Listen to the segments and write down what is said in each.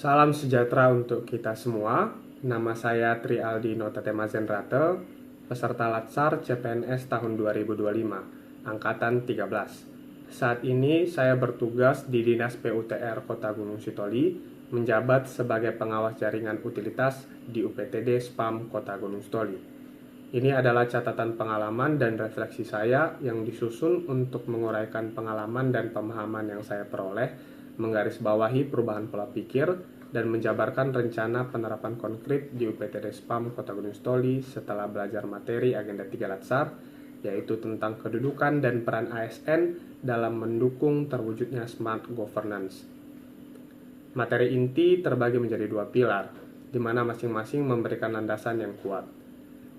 Salam sejahtera untuk kita semua. Nama saya Tri Aldino Tetemazenrate, peserta Latsar CPNS tahun 2025, angkatan 13. Saat ini saya bertugas di Dinas PUTR Kota Gunung Sitoli, menjabat sebagai pengawas jaringan utilitas di UPTD SPAM Kota Gunung Sitoli. Ini adalah catatan pengalaman dan refleksi saya yang disusun untuk menguraikan pengalaman dan pemahaman yang saya peroleh, menggarisbawahi perubahan pola pikir, dan menjabarkan rencana penerapan konkret di UPTD SPAM Kota Gunung Sitoli setelah belajar materi agenda 3 Latsar, yaitu tentang kedudukan dan peran ASN dalam mendukung terwujudnya smart governance. Materi inti terbagi menjadi 2 pilar, di mana masing-masing memberikan landasan yang kuat.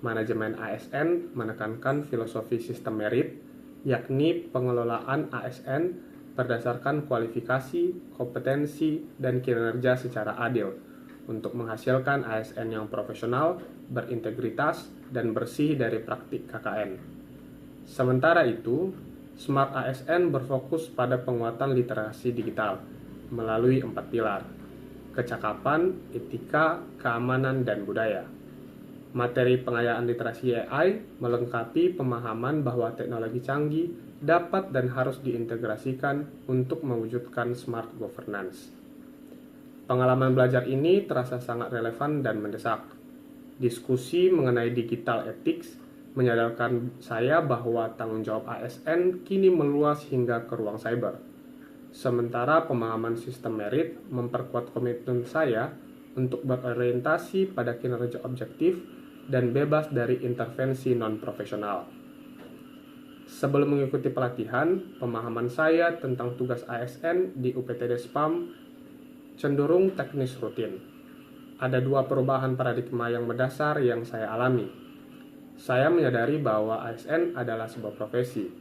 Manajemen ASN menekankan filosofi sistem merit, yakni pengelolaan ASN berdasarkan kualifikasi, kompetensi, dan kinerja secara adil untuk menghasilkan ASN yang profesional, berintegritas, dan bersih dari praktik KKN. Sementara itu, Smart ASN berfokus pada penguatan literasi digital melalui 4 pilar: kecakapan, etika, keamanan, dan budaya. Materi pengayaan literasi AI melengkapi pemahaman bahwa teknologi canggih dapat dan harus diintegrasikan untuk mewujudkan smart governance. Pengalaman belajar ini terasa sangat relevan dan mendesak. Diskusi mengenai digital ethics menyadarkan saya bahwa tanggung jawab ASN kini meluas hingga ke ruang cyber. Sementara pemahaman sistem merit memperkuat komitmen saya untuk berorientasi pada kinerja objektif dan bebas dari intervensi non-profesional. Sebelum mengikuti pelatihan, pemahaman saya tentang tugas ASN di UPTD SPAM cenderung teknis rutin. Ada 2 perubahan paradigma yang mendasar yang saya alami. Saya menyadari bahwa ASN adalah sebuah profesi.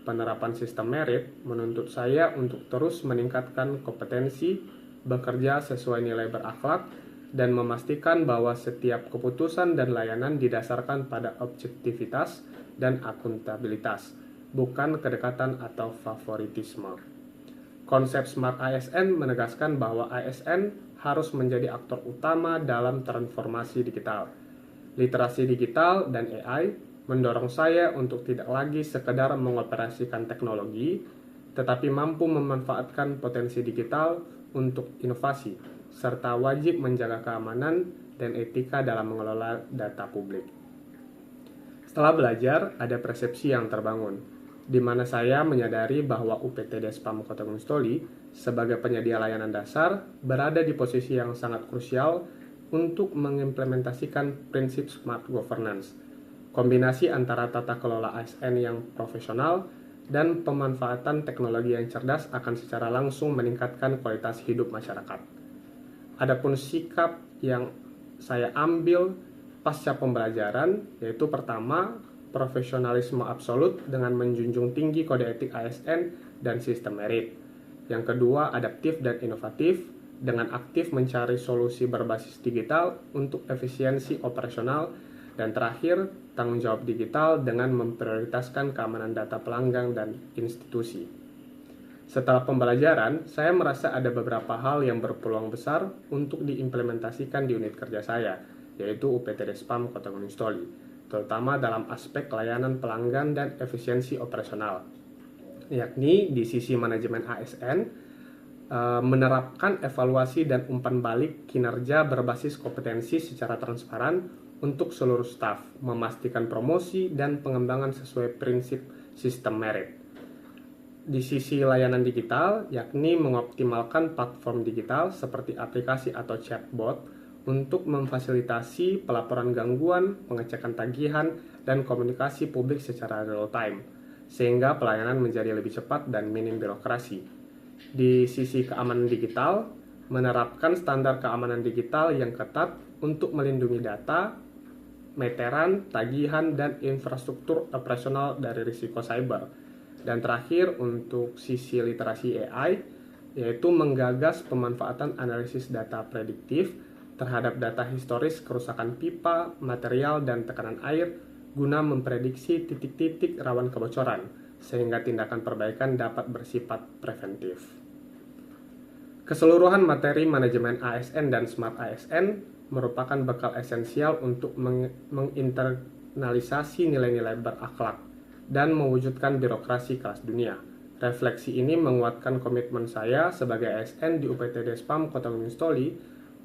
Penerapan sistem merit menuntut saya untuk terus meningkatkan kompetensi, bekerja sesuai nilai berakhlak, dan memastikan bahwa setiap keputusan dan layanan didasarkan pada objektivitas dan akuntabilitas, bukan kedekatan atau favoritisme. Konsep Smart ASN menegaskan bahwa ASN harus menjadi aktor utama dalam transformasi digital. Literasi digital dan AI mendorong saya untuk tidak lagi sekedar mengoperasikan teknologi, tetapi mampu memanfaatkan potensi digital untuk inovasi, serta wajib menjaga keamanan dan etika dalam mengelola data publik. Setelah belajar, ada persepsi yang terbangun, di mana saya menyadari bahwa UPTD SPAM Kota Gunung Sitoli sebagai penyedia layanan dasar berada di posisi yang sangat krusial untuk mengimplementasikan prinsip smart governance. Kombinasi antara tata kelola ASN yang profesional dan pemanfaatan teknologi yang cerdas akan secara langsung meningkatkan kualitas hidup masyarakat. Adapun sikap yang saya ambil pasca pembelajaran, yaitu pertama, profesionalisme absolut dengan menjunjung tinggi kode etik ASN dan sistem merit. Yang kedua, adaptif dan inovatif dengan aktif mencari solusi berbasis digital untuk efisiensi operasional. Dan terakhir, tanggung jawab digital dengan memprioritaskan keamanan data pelanggan dan institusi. Setelah pembelajaran, saya merasa ada beberapa hal yang berpeluang besar untuk diimplementasikan di unit kerja saya, yaitu UPTD SPAM Kota Gunung Sitoli, terutama dalam aspek layanan pelanggan dan efisiensi operasional, yakni di sisi manajemen ASN, menerapkan evaluasi dan umpan balik kinerja berbasis kompetensi secara transparan untuk seluruh staf, memastikan promosi dan pengembangan sesuai prinsip sistem merit. Di sisi layanan digital, yakni mengoptimalkan platform digital seperti aplikasi atau chatbot untuk memfasilitasi pelaporan gangguan, pengecekan tagihan, dan komunikasi publik secara real time, sehingga pelayanan menjadi lebih cepat dan minim birokrasi. Di sisi keamanan digital, menerapkan standar keamanan digital yang ketat untuk melindungi data, meteran, tagihan, dan infrastruktur operasional dari risiko cyber. Dan terakhir, untuk sisi literasi AI, yaitu menggagas pemanfaatan analisis data prediktif terhadap data historis kerusakan pipa, material, dan tekanan air guna memprediksi titik-titik rawan kebocoran, sehingga tindakan perbaikan dapat bersifat preventif. Keseluruhan materi manajemen ASN dan Smart ASN merupakan bekal esensial untuk menginternalisasi nilai-nilai berakhlak dan mewujudkan birokrasi kelas dunia. Refleksi ini menguatkan komitmen saya sebagai ASN di UPT Despam Kota Gunung Sitoli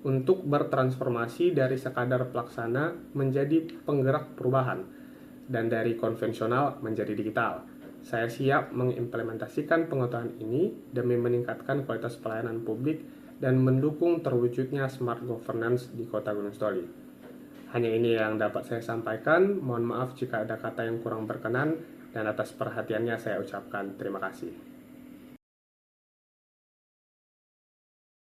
untuk bertransformasi dari sekadar pelaksana menjadi penggerak perubahan dan dari konvensional menjadi digital. Saya siap mengimplementasikan pengetahuan ini demi meningkatkan kualitas pelayanan publik dan mendukung terwujudnya smart governance di Kota Gunung Sitoli. Hanya ini yang dapat saya sampaikan. Mohon maaf jika ada kata yang kurang berkenan, dan atas perhatiannya saya ucapkan terima kasih.